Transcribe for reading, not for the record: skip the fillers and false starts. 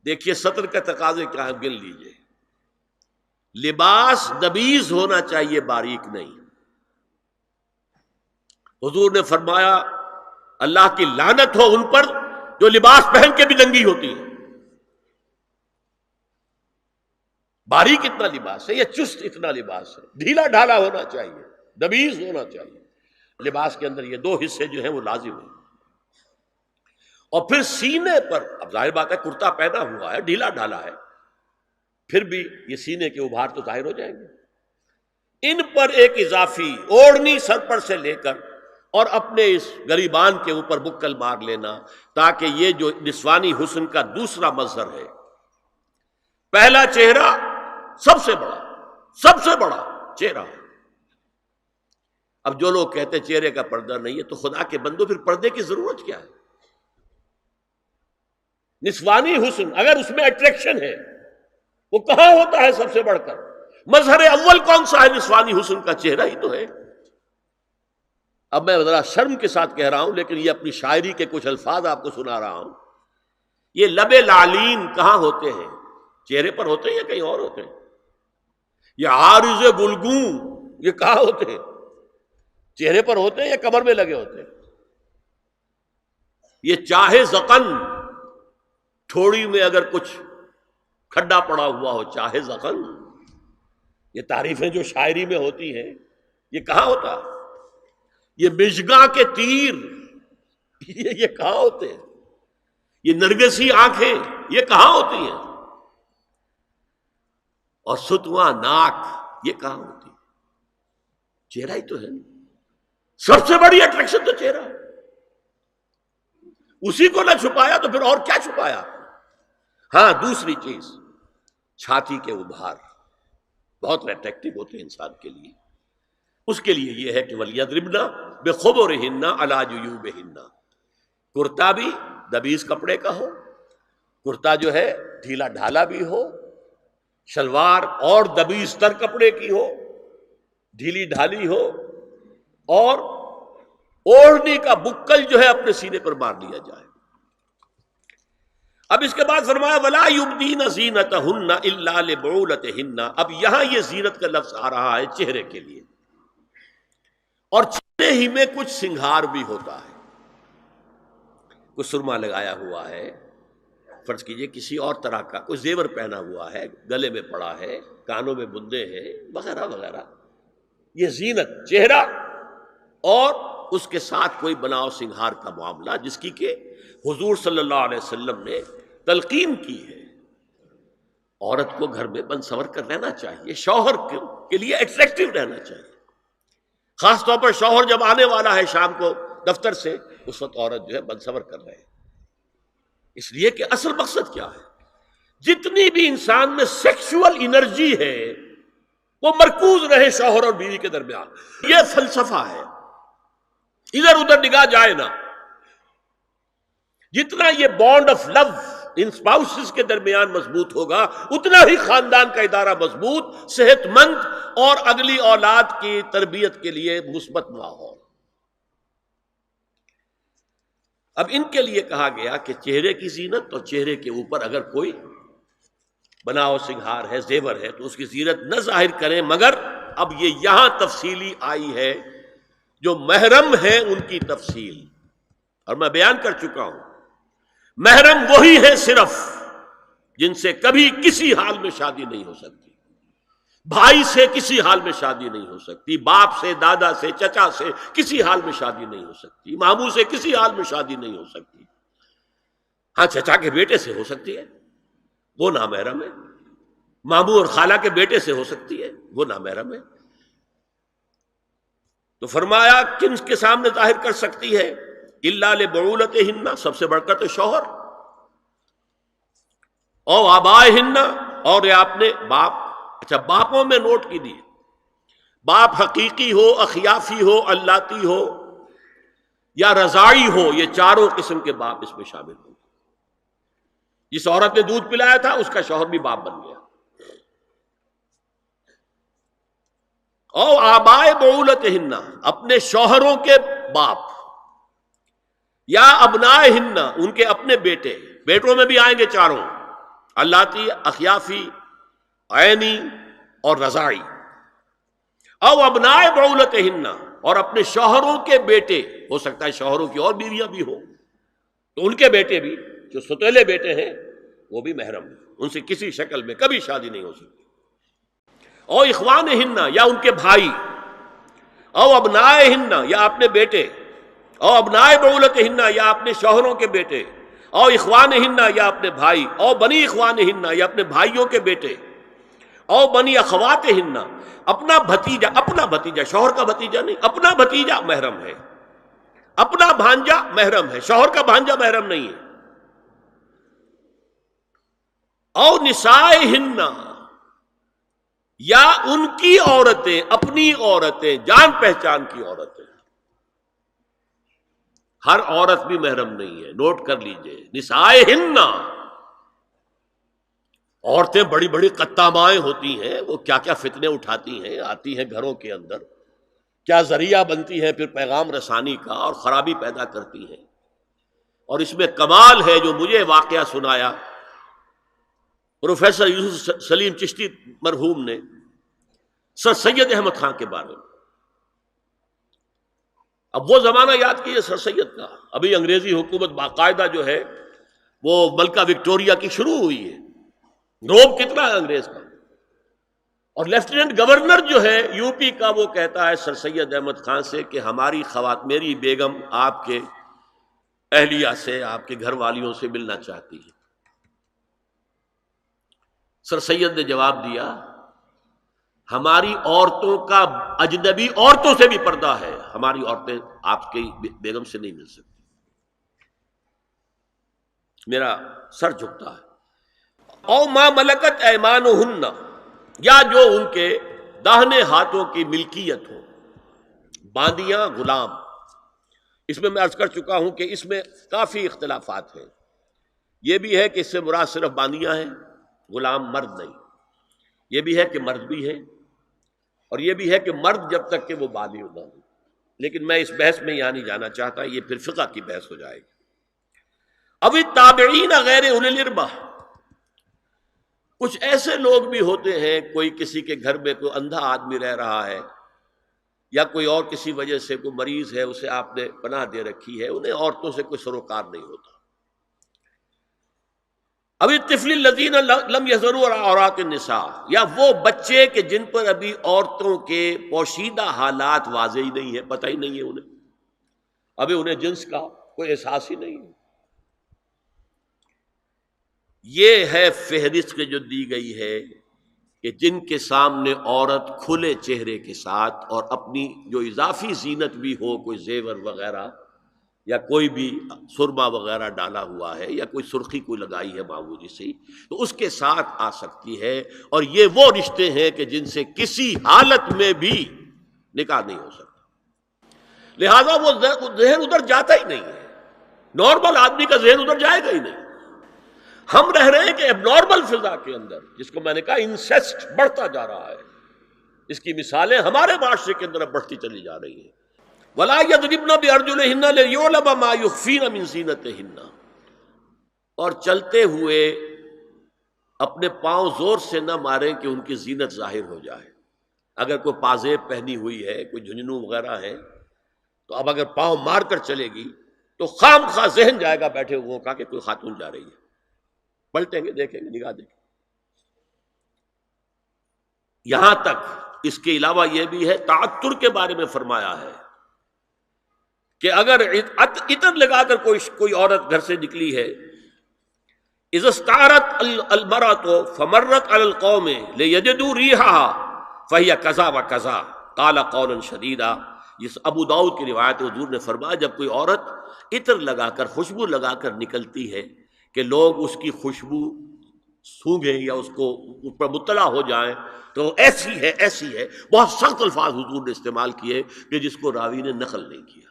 دیکھیے سطر کا تقاضے کیا ہے، گن لیجئے. لباس نبیز ہونا چاہیے، باریک نہیں. حضور نے فرمایا اللہ کی لعنت ہو ان پر جو لباس پہن کے بھی ننگی ہوتی ہے. باریک اتنا لباس ہے یا چست اتنا لباس ہے؟ ڈھیلا ڈھالا ہونا چاہیے، نبیز ہونا چاہیے. لباس کے اندر یہ دو حصے جو ہیں وہ لازم ہیں. اور پھر سینے پر، اب ظاہر بات ہے کرتا پہنا ہوا ہے، ڈھیلا ڈھالا ہے، پھر بھی یہ سینے کے ابھار تو ظاہر ہو جائیں گے. ان پر ایک اضافی اوڑھنی سر پر سے لے کر اور اپنے اس گریبان کے اوپر بکل مار لینا، تاکہ یہ جو نسوانی حسن کا دوسرا مظہر ہے، پہلا چہرہ سب سے بڑا چہرہ. اب جو لوگ کہتے چہرے کا پردہ نہیں ہے، تو خدا کے بندو پھر پردے کی ضرورت کیا ہے؟ نسوانی حسن اگر اس میں اٹریکشن ہے، وہ کہاں ہوتا ہے سب سے بڑھ کر؟ مظہر اول کون سا ہے نسوانی حسن کا؟ چہرہ ہی تو ہے. اب میں ذرا شرم کے ساتھ کہہ رہا ہوں، لیکن یہ اپنی شاعری کے کچھ الفاظ آپ کو سنا رہا ہوں. یہ لب لعلین کہاں ہوتے ہیں؟ چہرے پر ہوتے ہیں یا کہیں اور ہوتے ہیں؟ یہ عارض گلگوں یہ کہاں ہوتے ہیں؟ چہرے پر ہوتے ہیں یا کمر میں لگے ہوتے ہیں؟ یہ چاہے زقن، تھوڑی میں اگر کچھ کھڈا پڑا ہوا ہو، چاہے زقن. یہ تعریفیں جو شاعری میں ہوتی ہیں، یہ کہاں ہوتا؟ یہ مژگاں کے تیر یہ کہاں ہوتے ہیں؟ یہ نرگسی آنکھیں یہ کہاں ہوتی ہیں؟ اور ستواں ناک یہ کہاں ہوتی ہے؟ چہرہ ہی تو ہے. سب سے بڑی اٹریکشن تو چہرہ ہے. اسی کو نہ چھپایا تو پھر اور کیا چھپایا؟ ہاں دوسری چیز، چھاتی کے ابھار بہت اٹریکٹیو ہوتے ہیں انسان کے لیے. اس کے لیے یہ ہے کہ وَلْيَضْرِبْنَ بِخُمُرِهِنَّ عَلَى جُيُوبِهِنَّ. کرتا بھی دبیز کپڑے کا ہو، کرتا جو ہے ڈھیلا ڈھالا بھی ہو، شلوار اور دبیز تر کپڑے کی ہو، ڈھیلی ڈھالی ہو، اور اوڑھنی کا بکل جو ہے اپنے سینے پر مار لیا جائے. اب اس کے بعد فرمایا وَلَا يُبْدِينَ زِينَتَهُنَّ إِلَّا لِبُعُولَتِهِنَّ. اب یہاں یہ زینت کا لفظ آ رہا ہے چہرے کے لیے، اور چہرے ہی میں کچھ سنگھار بھی ہوتا ہے. کوئی سرما لگایا ہوا ہے، فرض کیجئے کسی اور طرح کا کوئی زیور پہنا ہوا ہے، گلے میں پڑا ہے، کانوں میں بندے ہیں وغیرہ وغیرہ. یہ زینت چہرہ اور اس کے ساتھ کوئی بناؤ سنگھار کا معاملہ، جس کی کہ حضور صلی اللہ علیہ وسلم نے تلقین کی ہے. عورت کو گھر میں بن سنور کر رہنا چاہیے، شوہر کے لیے اٹریکٹیو رہنا چاہیے. خاص طور پر شوہر جب آنے والا ہے شام کو دفتر سے، اس وقت عورت جو ہے بن سنور کر رہے ہیں. اس لیے کہ اصل مقصد کیا ہے؟ جتنی بھی انسان میں سیکشول انرجی ہے وہ مرکوز رہے شوہر اور بیوی کے درمیان. یہ فلسفہ ہے، ادھر ادھر نگاہ جائے نہ. جتنا یہ بانڈ آف لو ان اسپاؤسز کے درمیان مضبوط ہوگا، اتنا ہی خاندان کا ادارہ مضبوط، صحت مند اور اگلی اولاد کی تربیت کے لیے مثبت ماحول. اب ان کے لیے کہا گیا کہ چہرے کی زینت، اور چہرے کے اوپر اگر کوئی بناؤ سنگھار ہے، زیور ہے، تو اس کی زینت نہ ظاہر کریں. مگر اب یہ یہاں تفصیلی آئی ہے، جو محرم ہیں ان کی تفصیل، اور میں بیان کر چکا ہوں. محرم وہی ہے صرف جن سے کبھی کسی حال میں شادی نہیں ہو سکتی. بھائی سے کسی حال میں شادی نہیں ہو سکتی، باپ سے، دادا سے، چچا سے کسی حال میں شادی نہیں ہو سکتی، ماموں سے کسی حال میں شادی نہیں ہو سکتی. ہاں چچا کے بیٹے سے ہو سکتی ہے، وہ نامحرم ہے. ماموں اور خالہ کے بیٹے سے ہو سکتی ہے، وہ نامحرم ہے. تو فرمایا کن کے سامنے ظاہر کر سکتی ہے؟ الا لبعولتہن، سب سے بڑھ کر تو شوہر، او آبائہن، اور یہ آپ نے باپ. اچھا باپوں میں نوٹ کیجیے، باپ حقیقی ہو، اخیافی ہو، اللاتی ہو یا رضاعی ہو، یہ چاروں قسم کے باپ اس میں شامل ہوں. جس عورت نے دودھ پلایا تھا اس کا شوہر بھی باپ بن گیا. او آبائے بعولتہن، اپنے شوہروں کے باپ، یا ابنائہن، ان کے اپنے بیٹے، بیٹوں میں بھی آئیں گے چاروں. اللاتی اخیافی عینی اور رضاعی، او ابناء بعولتہن، اور اپنے شوہروں کے بیٹے، ہو سکتا ہے شوہروں کی اور بیویاں بھی ہوں تو ان کے بیٹے بھی، جو ستیلے بیٹے ہیں وہ بھی محرم ہیں، ان سے کسی شکل میں کبھی شادی نہیں ہو سکتی۔ او اخوانہن، یا ان کے بھائی، او ابنائہن، یا اپنے بیٹے، او ابناء بعولتہن، یا اپنے شوہروں کے بیٹے، او اخوانہن، یا اپنے بھائی، او بنی اخوانہن، یا اپنے بھائیوں کے بیٹے، او بنی اخواتہن، اپنا بھتیجا، شوہر کا بھتیجا نہیں، اپنا بھتیجا محرم ہے، اپنا بھانجا محرم ہے، شوہر کا بھانجا محرم نہیں ہے۔ او نسائہن، یا ان کی عورتیں، اپنی عورتیں، جان پہچان کی عورتیں، ہر عورت بھی محرم نہیں ہے، نوٹ کر لیجئے، نسائہن، عورتیں بڑی بڑی قطامائیں ہوتی ہیں، وہ کیا کیا فتنے اٹھاتی ہیں، آتی ہیں گھروں کے اندر، کیا ذریعہ بنتی ہیں پھر پیغام رسانی کا، اور خرابی پیدا کرتی ہیں۔ اور اس میں کمال ہے جو مجھے واقعہ سنایا پروفیسر یوسف سلیم چشتی مرحوم نے سر سید احمد خان کے بارے میں۔ اب وہ زمانہ یاد کیجیے سر سید کا، ابھی انگریزی حکومت باقاعدہ جو ہے وہ ملکہ وکٹوریہ کی شروع ہوئی ہے، روب کتنا ہے انگریز کا، اور لیفٹیننٹ گورنر جو ہے یو پی کا وہ کہتا ہے سر سید احمد خان سے کہ ہماری میری بیگم آپ کے اہلیہ سے، آپ کے گھر والیوں سے ملنا چاہتی ہے۔ سر سید نے جواب دیا ہماری عورتوں کا اجنبی عورتوں سے بھی پردہ ہے، ہماری عورتیں آپ کی بیگم سے نہیں مل سکتی۔ میرا سر جھکتا ہے۔ او ما ملکت ایمانہن، یا جو ان کے داہنے ہاتھوں کی ملکیت ہو، باندیاں، غلام۔ اس میں عرض کر چکا ہوں کہ اس میں کافی اختلافات ہیں، یہ بھی ہے کہ اس سے مراد صرف باندیاں ہیں، غلام مرد نہیں، یہ بھی ہے کہ مرد بھی ہے، اور یہ بھی ہے کہ مرد جب تک کہ وہ بالغ نہ ہو، لیکن میں اس بحث میں یہاں نہیں جانا چاہتا، یہ پھر فقہ کی بحث ہو جائے گی۔ اب التابعین غیر اولی الاربہ، کچھ ایسے لوگ بھی ہوتے ہیں، کوئی کسی کے گھر میں کوئی اندھا آدمی رہ رہا ہے، یا کوئی اور کسی وجہ سے کوئی مریض ہے، اسے آپ نے پناہ دے رکھی ہے، انہیں عورتوں سے کوئی سروکار نہیں ہوتا۔ اب الطفل الذین لم یظہروا علی عورات النساء، یا وہ بچے کہ جن پر ابھی عورتوں کے پوشیدہ حالات واضح ہی نہیں ہے، پتہ ہی نہیں ہے انہیں، ابھی انہیں جنس کا کوئی احساس ہی نہیں ہے۔ یہ ہے فہرست کے جو دی گئی ہے کہ جن کے سامنے عورت کھلے چہرے کے ساتھ اور اپنی جو اضافی زینت بھی ہو، کوئی زیور وغیرہ یا کوئی بھی سرما وغیرہ ڈالا ہوا ہے، یا کوئی سرخی کوئی لگائی ہے معمولی سی، تو اس کے ساتھ آ سکتی ہے، اور یہ وہ رشتے ہیں کہ جن سے کسی حالت میں بھی نکاح نہیں ہو سکتا، لہذا وہ ذہن ادھر جاتا ہی نہیں ہے، نارمل آدمی کا ذہن ادھر جائے گا ہی نہیں۔ ہم رہ رہے ہیں کہ اب نارمل فضا کے اندر، جس کو میں نے کہا انسیسٹ بڑھتا جا رہا ہے، اس کی مثالیں ہمارے معاشرے کے اندر اب بڑھتی چلی جا رہی ہیں۔ وَلَا يَضْرِبْنَ بِأَرْجُلِهِنَّ لِيُعْلَمَ مَا يُخْفِينَ مِنْ زِينَتِهِنَّ، اور چلتے ہوئے اپنے پاؤں زور سے نہ ماریں کہ ان کی زینت ظاہر ہو جائے۔ اگر کوئی پازیب پہنی ہوئی ہے، کوئی جھنجھنو وغیرہ ہے، تو اب اگر پاؤں مار کر چلے گی تو خام خواہ ذہن جائے گا بیٹھے ہوئے کا کہ کوئی خاتون جا رہی ہے، پلٹیں گے، دیکھیں گے، نگاہ دیں گے۔ یہاں تک اس کے علاوہ یہ بھی ہے، تعطر کے بارے میں فرمایا ہے کہ اگر عطر لگا کر کوئی عورت گھر سے نکلی ہے، اذا استعارت المرأة فمرت على القوم ليجدوا ريحها فهي كذا وكذا قال قولا شديدا، یہ ابو داؤد کی روایت، حضور نے فرمایا جب کوئی عورت عطر لگا کر، خوشبو لگا کر نکلتی ہے کہ لوگ اس کی خوشبو سونگیں یا اس پر مطلع ہو جائیں تو ایسی ہے، ایسی ہے، بہت سخت الفاظ حضور نے استعمال کیے کہ جس کو راوی نے نقل نہیں کیا۔